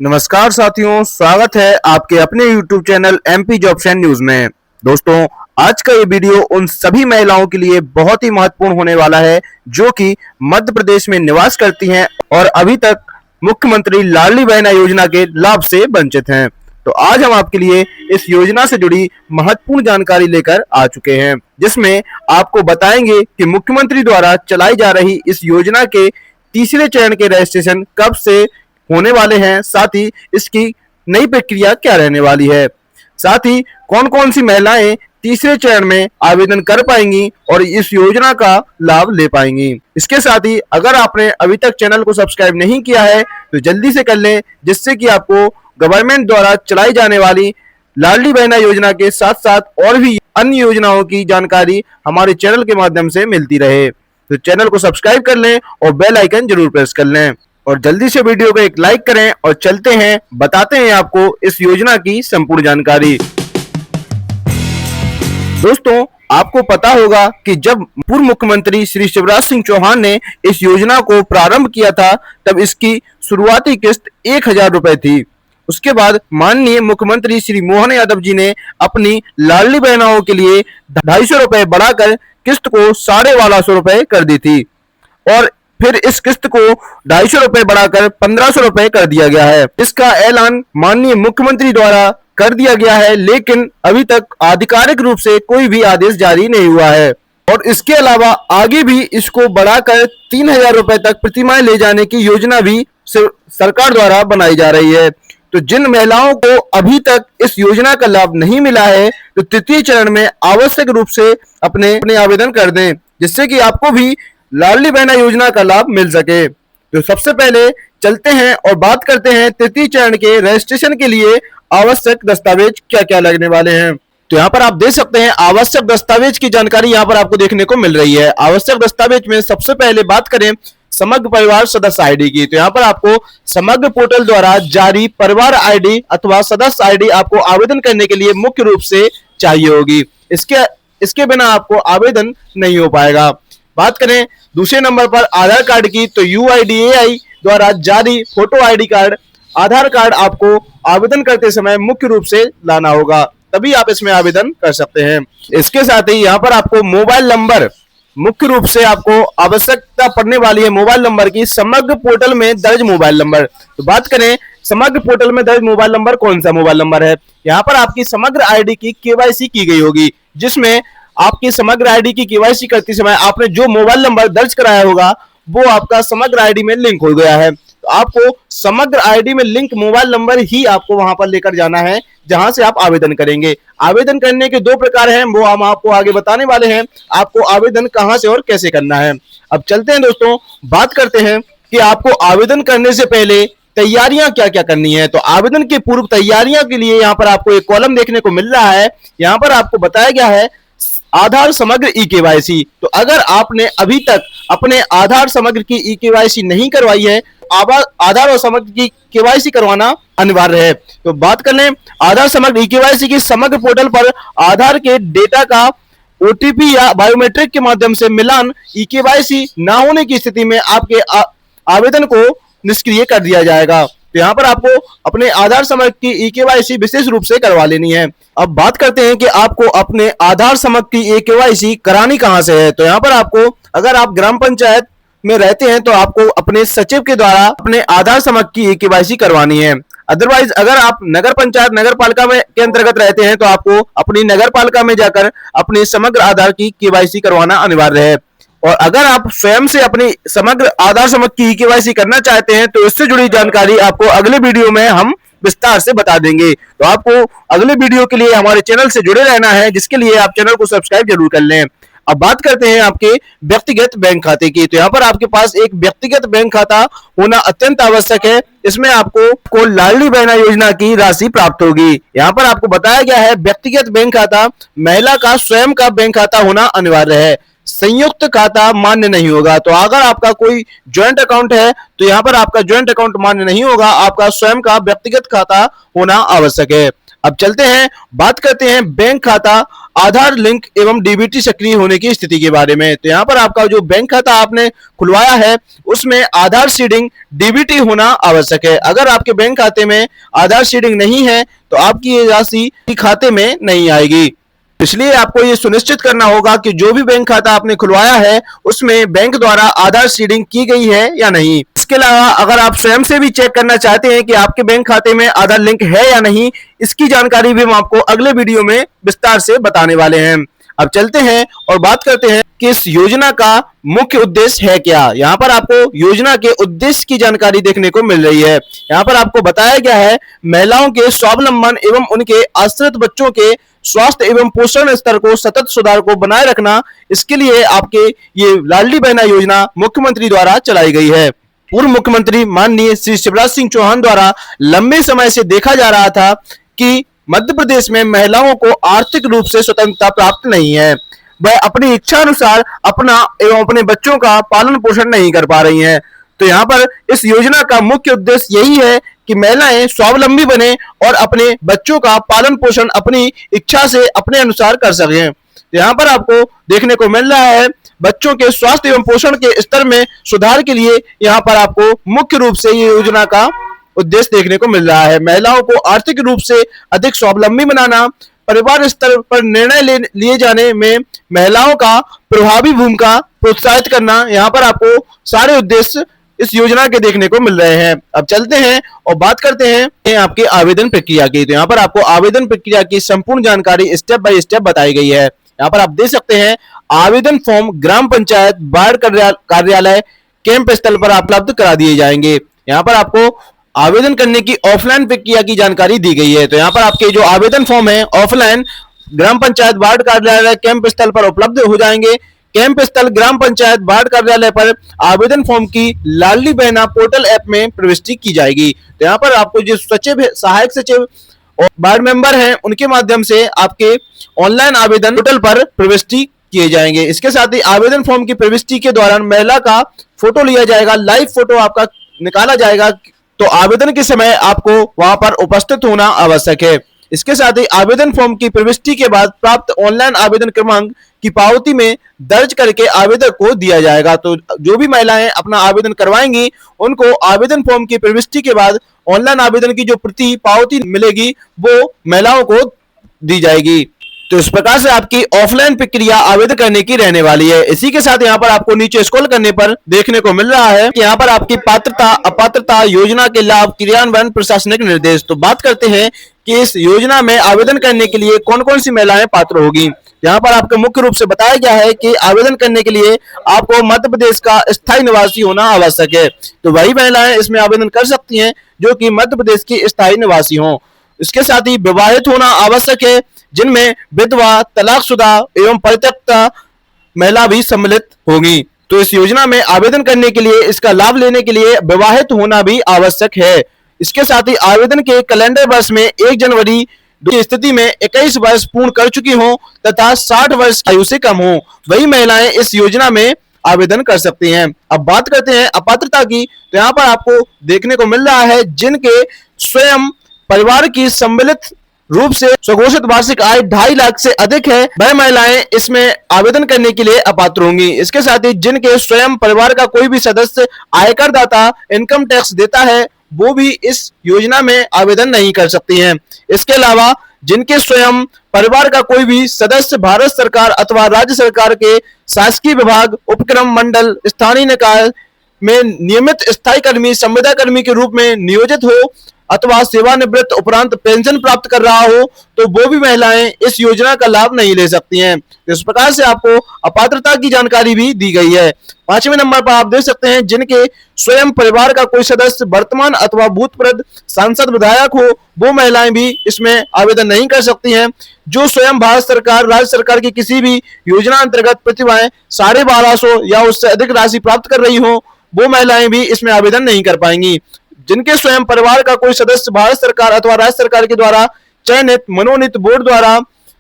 नमस्कार साथियों, स्वागत है आपके अपने YouTube channel MP jobs and news में। दोस्तों, आज का ये वीडियो उन सभी महिलाओं के लिए बहुत ही महत्वपूर्ण होने वाला है जो कि मध्य प्रदेश में निवास करती हैं और अभी तक मुख्यमंत्री लाडली बहना योजना के लाभ से वंचित हैं। तो आज हम आपके लिए इस योजना से जुड़ी महत्वपूर्ण जानकारी लेकर आ चुके हैं, जिसमें आपको बताएंगे कि मुख्यमंत्री द्वारा चलाई जा रही इस योजना के तीसरे चरण के रजिस्ट्रेशन कब से होने वाले हैं, साथ ही इसकी नई प्रक्रिया क्या रहने वाली है, साथ ही कौन कौन सी महिलाएं तीसरे चरण में आवेदन कर पाएंगी और इस योजना का लाभ ले पाएंगी। इसके साथ ही अगर आपने अभी तक चैनल को सब्सक्राइब नहीं किया है तो जल्दी से कर लें, जिससे कि आपको गवर्नमेंट द्वारा चलाई जाने वाली लाडली बहना योजना के साथ साथ और भी अन्य योजनाओं की जानकारी हमारे चैनल के माध्यम से मिलती रहे। तो चैनल को सब्सक्राइब कर लें और बेल आइकन जरूर प्रेस कर लें और जल्दी से वीडियो को एक लाइक करें और चलते हैं, बताते हैं आपको इस योजना की संपूर्ण जानकारी। दोस्तों, आपको पता होगा कि जब पूर्व मुख्यमंत्री श्री शिवराज सिंह चौहान ने इस योजना को प्रारंभ किया था, तब इसकी शुरुआती किस्त 1,000 रुपए थी। उसके बाद माननीय मुख्यमंत्री श्री मोहन यादव जी ने अपनी लाडली बहनाओं के लिए 250 रुपए बढ़ाकर किस्त को 1250 रुपए कर दी थी और फिर इस किस्त को 250 रुपए बढ़ाकर 1500 रुपए कर दिया गया है। इसका ऐलान माननीय मुख्यमंत्री द्वारा कर दिया गया है, लेकिन अभी तक आधिकारिक रूप से कोई भी आदेश जारी नहीं हुआ है और इसके अलावा आगे भी इसको बढ़ाकर 3,000 रुपए तक प्रतिमाह ले जाने की योजना भी सरकार द्वारा बनाई जा रही है। तो जिन महिलाओं को अभी तक इस योजना का लाभ नहीं मिला है, तो तृतीय चरण में आवश्यक रूप से अपने आवेदन कर दें, जिससे कि आपको भी लाडली बहना योजना का लाभ मिल सके। तो सबसे पहले चलते हैं और बात करते हैं तृतीय चरण के रजिस्ट्रेशन के लिए आवश्यक दस्तावेज क्या क्या लगने वाले हैं। तो यहाँ पर आप देख सकते हैं आवश्यक दस्तावेज की जानकारी यहाँ पर आपको देखने को मिल रही है। आवश्यक दस्तावेज में सबसे पहले बात करें समग्र परिवार सदस्य आईडी की, तो यहाँ पर आपको समग्र पोर्टल द्वारा जारी परिवार आईडी अथवा सदस्य आईडी आपको आवेदन करने के लिए मुख्य रूप से चाहिए होगी। इसके बिना आपको आवेदन नहीं हो पाएगा। बात करें दूसरे नंबर पर आधार कार्ड की, तो UIDAI द्वारा जारी फोटो आईडी कार्ड, आधार कार्ड आपको आवेदन करते समय मुख्य रूप से लाना होगा, तभी आप इसमें आवेदन कर सकते हैं। इसके साथ ही यहाँ पर आपको मोबाइल नंबर, मुख्य रूप से आपको आवश्यकता पड़ने वाली है मोबाइल नंबर की, समग्र पोर्टल में दर्ज मोबाइल नंबर। तो बात करें समग्र पोर्टल में दर्ज मोबाइल नंबर कौन सा मोबाइल नंबर है, यहाँ पर आपकी समग्र आईडी की KYC की गई होगी, जिसमें आपकी समग्र आईडी की KYC करते समय आपने जो मोबाइल नंबर दर्ज कराया होगा वो आपका समग्र आईडी में लिंक हो गया है। तो आपको समग्र आईडी में लिंक मोबाइल नंबर ही आपको वहां पर लेकर जाना है जहां से आप आवेदन करेंगे। आवेदन करने के 2 प्रकार हैं, वो हम आपको आगे बताने वाले हैं, आपको आवेदन कहां से और कैसे करना है। अब चलते हैं दोस्तों, बात करते हैं कि आपको आवेदन करने से पहले तैयारियां क्या क्या करनी है। तो आवेदन की पूर्व तैयारियां के लिए यहाँ पर आपको एक कॉलम देखने को मिल रहा है। यहाँ पर आपको बताया गया है आधार समग्र eKYC। तो अगर आपने अभी तक अपने आधार समग्र की eKYC नहीं करवाई है, आधार और समग्र की KYC करवाना अनिवार्य है। तो बात कर लें आधार समग्र eKYC की समग्र पोर्टल पर आधार के डेटा का OTP या बायोमेट्रिक के माध्यम से मिलान eKYC ना होने की स्थिति में आपके आवेदन को निष्क्रिय कर दिया जाएगा। तो यहाँ पर आपको अपने आधार समग्र की eKYC विशेष रूप से करवा लेनी है। अब बात करते हैं कि आपको अपने आधार समग्र की eKYC करानी कहाँ से है। तो यहाँ पर आपको, अगर आप ग्राम पंचायत में रहते हैं तो आपको अपने सचिव के द्वारा अपने आधार समग्र की eKYC करवानी है। अदरवाइज अगर आप नगर पंचायत नगर पालिका में के अंतर्गत रहते हैं तो आपको अपनी नगर पालिका में जाकर अपने समग्र आधार की KYC करवाना अनिवार्य है। और अगर आप स्वयं से अपनी समग्र आधार समग्र की eKYC करना चाहते हैं तो इससे जुड़ी जानकारी आपको अगले वीडियो में हम विस्तार से बता देंगे। तो आपको अगले वीडियो के लिए हमारे चैनल से जुड़े रहना है, जिसके लिए आप चैनल को सब्सक्राइब जरूर कर लें। अब बात करते हैं आपके व्यक्तिगत बैंक खाते की। तो यहाँ पर आपके पास एक व्यक्तिगत बैंक खाता होना अत्यंत आवश्यक है। इसमें आपको लाडली बहना योजना की राशि प्राप्त होगी। यहाँ पर आपको बताया गया है व्यक्तिगत बैंक खाता महिला का स्वयं का बैंक खाता होना अनिवार्य है, संयुक्त खाता मान्य नहीं होगा। तो अगर आपका कोई ज्वाइंट अकाउंट है तो यहाँ पर आपका ज्वाइंट अकाउंट मान्य नहीं होगा, आपका स्वयं का व्यक्तिगत खाता होना आवश्यक है। अब चलते हैं, बात करते हैं बैंक खाता आधार लिंक एवं डीबीटी सक्रिय होने की स्थिति के बारे में। तो यहाँ पर आपका जो बैंक खाता आपने खुलवाया है उसमें आधार सीडिंग डीबीटी होना आवश्यक है। अगर आपके बैंक खाते में आधार सीडिंग नहीं है तो आपकी ये राशि खाते में नहीं आएगी। इसलिए आपको ये सुनिश्चित करना होगा कि जो भी बैंक खाता आपने खुलवाया है उसमें बैंक द्वारा आधार सीडिंग की गई है या नहीं। इसके अलावा अगर आप स्वयं से भी चेक करना चाहते हैं कि आपके बैंक खाते में आधार लिंक है या नहीं, इसकी जानकारी भी हम आपको अगले वीडियो में विस्तार से बताने वाले हैं। अब चलते हैं और बात करते हैं कि इस योजना का मुख्य उद्देश्य है क्या। यहाँ पर आपको योजना के उद्देश्य की जानकारी देखने को मिल रही है। यहाँ पर आपको बताया गया है महिलाओं के स्वावलंबन एवं उनके आश्रित बच्चों के स्वास्थ्य एवं पोषण स्तर को सतत सुधार को बनाए रखना, इसके लिए आपके ये लाडली बहना योजना मुख्यमंत्री द्वारा चलाई गई है। पूर्व मुख्यमंत्री माननीय श्री शिवराज सिंह चौहान द्वारा लंबे समय से देखा जा रहा था कि मध्य प्रदेश में महिलाओं को आर्थिक रूप से स्वतंत्रता प्राप्त नहीं है, वह अपनी इच्छा अनुसार अपना एवं अपने बच्चों का पालन पोषण नहीं कर पा रही हैं। तो यहाँ पर इस योजना का मुख्य उद्देश्य यही है कि महिलाएं स्वावलंबी बने और अपने बच्चों का पालन पोषण अपनी इच्छा से अपने अनुसार कर सकें। यहाँ पर आपको देखने को मिल रहा है बच्चों के स्वास्थ्य एवं पोषण के स्तर में सुधार के लिए यहाँ पर आपको मुख्य रूप से ये योजना का उद्देश्य देखने को मिल रहा है। महिलाओं को आर्थिक रूप से अधिक स्वावलंबी बनाना, परिवार स्तर पर निर्णय लिए जाने में महिलाओं का प्रभावी भूमिका प्रोत्साहित करना, यहाँ पर आपको सारे उद्देश्य इस योजना के देखने को मिल रहे हैं। अब चलते हैं और बात करते हैं आपके आवेदन प्रक्रिया की। तो यहाँ पर आपको आवेदन प्रक्रिया की संपूर्ण जानकारी स्टेप बाय स्टेप बताई गई है। यहाँ पर आप देख सकते हैं आवेदन फॉर्म ग्राम पंचायत वार्ड कार्यालय कैंप स्थल पर उपलब्ध करा दिए जाएंगे। यहाँ पर आपको आवेदन करने की ऑफलाइन प्रक्रिया की जानकारी दी गई है। तो यहाँ पर आपके जो आवेदन फॉर्म है ऑफलाइन ग्राम पंचायत वार्ड कार्यालय कैंप स्थल पर उपलब्ध हो जाएंगे। कैंप स्थल ग्राम पंचायत वार्ड कार्यालय पर आवेदन फॉर्म की लाडली बहना पोर्टल ऐप में प्रविष्टि की जाएगी। तो यहाँ पर आपको जो सचिव, सहायक सचिव और वार्ड मेंबर हैं उनके माध्यम से आपके ऑनलाइन आवेदन पोर्टल पर प्रविष्टि किए जाएंगे। इसके साथ ही आवेदन फॉर्म की प्रविष्टि के दौरान महिला का फोटो लिया जाएगा, लाइव फोटो आपका निकाला जाएगा। तो आवेदन के समय आपको वहां पर उपस्थित होना आवश्यक है। इसके साथ ही आवेदन फॉर्म की प्रविष्टि के बाद प्राप्त ऑनलाइन आवेदन क्रमांक की पावती में दर्ज करके आवेदक को दिया जाएगा। तो जो भी महिलाएं अपना आवेदन करवाएंगी उनको आवेदन फॉर्म की प्रविष्टि के बाद ऑनलाइन आवेदन की जो प्रति पावती मिलेगी वो महिलाओं को दी जाएगी। तो इस प्रकार से आपकी ऑफलाइन प्रक्रिया आवेदन करने की रहने वाली है। इसी के साथ यहाँ पर आपको नीचे स्क्रॉल करने पर देखने को मिल रहा है कि यहाँ पर आपकी पात्रता अपात्रता योजना के लाभ क्रियान्वयन प्रशासनिक निर्देश। तो बात करते हैं कि इस योजना में आवेदन करने के लिए कौन कौन सी महिलाएं पात्र होगी। यहाँ पर आपको मुख्य रूप से बताया गया है कि आवेदन करने के लिए आपको मध्य प्रदेश का स्थायी निवासी होना आवश्यक है। तो वही महिलाएं इसमें आवेदन कर सकती हैं जो कि मध्य प्रदेश की स्थायी निवासी हों। इसके साथ ही विवाहित होना आवश्यक है, जिनमें विधवा, तलाकशुदा एवं परित्यक्ता महिला भी सम्मिलित होगी। तो इस योजना में आवेदन करने के लिए, इसका लाभ लेने के लिए विवाहित होना भी आवश्यक है। इसके साथ ही आवेदन के कैलेंडर वर्ष में 1 जनवरी की स्थिति में 21 वर्ष पूर्ण कर चुकी हों तथा 60 वर्ष आयु से कम हो, वही महिलाएं इस योजना में आवेदन कर सकती हैं। अब बात करते हैं अपात्रता की। तो यहाँ पर आपको देखने को मिल रहा है जिनके स्वयं परिवार की सम्मिलित रूप से स्वघोषित वार्षिक आय 2.5 लाख से अधिक है, वह महिलाएं इसमें आवेदन करने के लिए अपात्र होंगी। इसके साथ ही जिनके स्वयं परिवार का कोई भी सदस्य आयकर दाता इनकम टैक्स देता है वो भी इस योजना में आवेदन नहीं कर सकती हैं। इसके अलावा जिनके स्वयं परिवार का कोई भी सदस्य भारत सरकार अथवा राज्य सरकार के शासकीय विभाग, उपक्रम, मंडल, स्थानीय निकाय में नियमित स्थायी कर्मी, संविदा कर्मी के रूप में नियोजित हो अथवा सेवानिवृत्त उपरांत पेंशन प्राप्त कर रहा हो, तो वो भी महिलाएं इस योजना का लाभ नहीं ले सकती हैं। इस प्रकार से आपको अपात्रता की जानकारी भी दी गई है। 5वें नंबर पर आप देख सकते हैं जिनके स्वयं परिवार का कोई सदस्य वर्तमान अथवा भूतपूर्व सांसद, विधायक हो, वो महिलाएं भी इसमें आवेदन नहीं कर सकती हैं। जो स्वयं भारत सरकार, राज्य सरकार की किसी भी योजना अंतर्गत प्रतिभाएं 1250 या उससे अधिक राशि प्राप्त कर रही हो, वो महिलाएं भी इसमें आवेदन नहीं कर पाएंगी। जिनके स्वयं परिवार का कोई सदस्य भारत सरकार अथवा राज्य सरकार के द्वारा चयनित मनोनीत बोर्ड द्वारा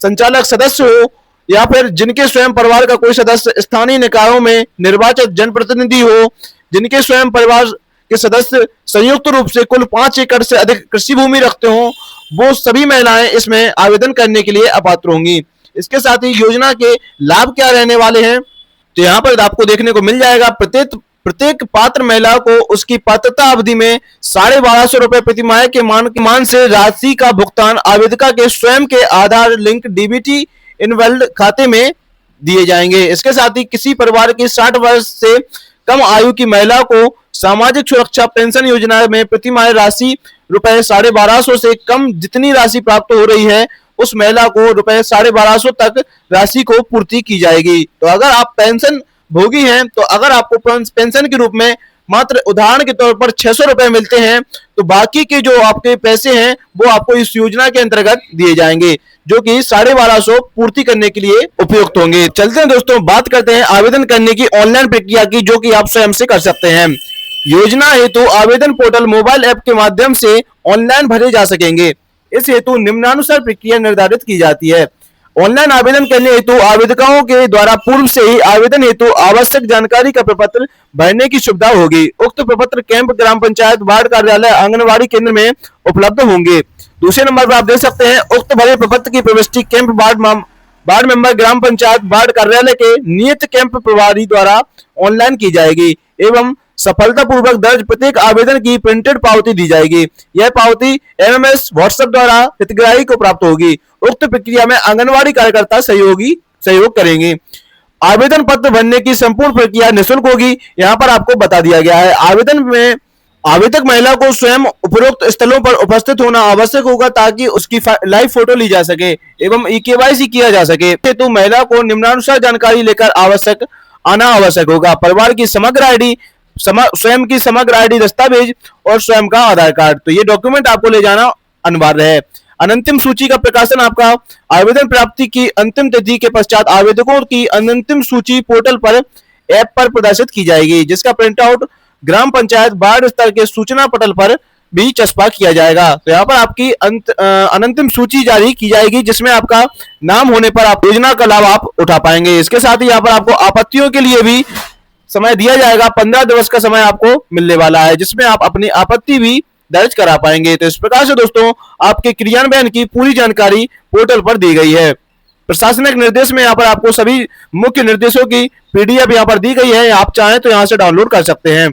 संचालक सदस्य हो, या फिर जिनके स्वयं परिवार का कोई सदस्य स्थानीय निकायों में निर्वाचित जनप्रतिनिधि हो, जिनके स्वयं परिवार के सदस्य संयुक्त रूप से कुल 5 एकड़ से अधिक कृषि भूमि रखते हो, वो सभी महिलाएं इसमें आवेदन करने के लिए अपात्र होंगी। इसके साथ ही योजना के लाभ क्या रहने वाले हैं, तो यहाँ पर आपको देखने को मिल जाएगा प्रत्येक पात्र महिला को उसकी पात्रता अवधि में 1250 रुपए प्रति माह के मान से राशि का भुगतान आवेदिका के स्वयं के आधार लिंक डीबीटी इनवेल्ड खाते में दिए जाएंगे। इसके साथ ही किसी परिवार की 60 वर्ष से कम आयु की महिला को सामाजिक सुरक्षा पेंशन योजना में प्रति माह राशि रुपए 1250 से कम जितनी राशि प्राप्त हो रही है उस महिला को रुपए 1250 तक राशि को पूर्ति की जाएगी। तो अगर आप पेंशन भोगी हैं तो अगर आपको पेंशन के रूप में मात्र उदाहरण के तौर पर 600 रुपए मिलते हैं तो बाकी के जो आपके पैसे हैं वो आपको इस योजना के अंतर्गत दिए जाएंगे, जो कि 1250 पूर्ति करने के लिए उपयुक्त होंगे। चलते हैं दोस्तों, बात करते हैं आवेदन करने की ऑनलाइन प्रक्रिया की, जो कि आप स्वयं से कर सकते हैं। योजना हेतु आवेदन पोर्टल मोबाइल ऐप के माध्यम से ऑनलाइन भरे जा सकेंगे। इस हेतु निम्नानुसार प्रक्रिया निर्धारित की जाती है। ऑनलाइन आवेदन करने हेतु आवेदकों के द्वारा पूर्व से ही आवेदन हेतु आवश्यक जानकारी का प्रपत्र भरने की सुविधा होगी। उक्त प्रपत्र कैंप ग्राम पंचायत वार्ड कार्यालय आंगनबाड़ी केंद्र में उपलब्ध होंगे। दूसरे नंबर पर आप देख सकते हैं, उक्त भरे प्रपत्र की प्रविष्टि कैंप वार्ड मेंबर ग्राम पंचायत वार्ड कार्यालय के नियत कैंप प्रभारी द्वारा ऑनलाइन की जाएगी एवं सफलतापूर्वक दर्ज प्रत्येक आवेदन की प्रिंटेड पावती दी जाएगी। यह पावती एमएमएस व्हाट्सएप द्वारा हितग्राही को प्राप्त होगी। उक्त प्रक्रिया में आंगनबाड़ी कार्यकर्ता सहयोग करेंगे। आवेदन पत्र भरने की संपूर्ण प्रक्रिया निःशुल्क होगी। यहाँ पर आपको बता दिया गया है, आवेदन में आवेदक महिला को स्वयं उपरोक्त स्थलों पर उपस्थित होना आवश्यक होगा ताकि उसकी लाइव फोटो ली जा सके एवं ई-केवाईसी किया जा सके। हेतु महिला को निम्नानुसार जानकारी लेकर आना आवश्यक होगा। परिवार की समग्र आईडी, स्वयं की समग्र आईडी दस्तावेज और स्वयं का आधार कार्ड, तो ये डॉक्यूमेंट आपको ले जाना अनिवार्य है। अनंतिम सूची का प्रकाशन आपका आवेदन प्राप्ति की अंतिम तिथि के पश्चात आवेदकों की अंतिम सूची पोर्टल पर ऐप पर प्रदर्शित की जाएगी, जिसका प्रिंट आउट ग्राम पंचायत वार्ड स्तर के सूचना पटल पर भी चस्पा किया जाएगा। तो यहाँ पर आपकी अंतिम सूची जारी की जाएगी, जिसमें आपका नाम होने पर आप योजना का लाभ आप उठा पाएंगे। इसके साथ ही यहाँ पर आपको आपत्तियों के लिए भी समय दिया जाएगा। 15 दिवस का समय आपको मिलने वाला है, जिसमें आप अपनी आपत्ति भी दर्ज करा पाएंगे। तो इस प्रकार से दोस्तों आपके क्रियान्वयन की पूरी जानकारी पोर्टल पर दी गई है। प्रशासनिक निर्देश में यहाँ पर आपको सभी मुख्य निर्देशों की पीडीएफ यहाँ पर दी गई है, आप चाहें तो यहाँ से डाउनलोड कर सकते हैं।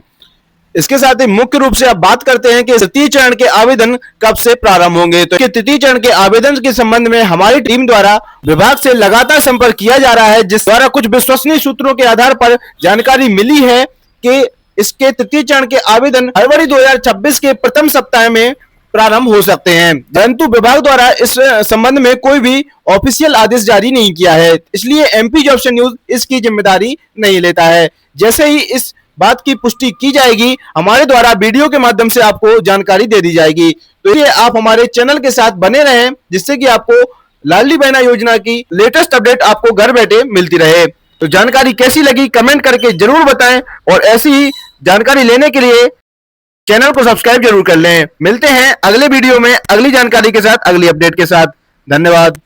इसके साथ ही मुख्य रूप से अब बात करते हैं कि तृतीय चरण के आवेदन कब से प्रारंभ होंगे। तो तृतीय चरण के आवेदन के संबंध में हमारी टीम द्वारा विभाग से लगातार संपर्क किया जा रहा है, जिस द्वारा कुछ विश्वसनीय सूत्रों के आधार पर जानकारी मिली है कि इसके तृतीय चरण के आवेदन फरवरी 2026 के प्रथम सप्ताह में प्रारंभ हो सकते हैं, परंतु विभाग द्वारा इस संबंध में कोई भी ऑफिशियल आदेश जारी नहीं किया है, इसलिए एमपी जॉब्स न्यूज इसकी जिम्मेदारी नहीं लेता है। जैसे ही इस बात की पुष्टि की जाएगी हमारे द्वारा वीडियो के माध्यम से आपको जानकारी दे दी जाएगी। तो ये आप हमारे चैनल के साथ बने रहें, जिससे कि आपको लाडली बहना योजना की लेटेस्ट अपडेट आपको घर बैठे मिलती रहे। तो जानकारी कैसी लगी कमेंट करके जरूर बताएं और ऐसी ही जानकारी लेने के लिए चैनल को सब्सक्राइब जरूर कर लें। मिलते हैं अगले वीडियो में अगली जानकारी के साथ, अगली अपडेट के साथ। धन्यवाद।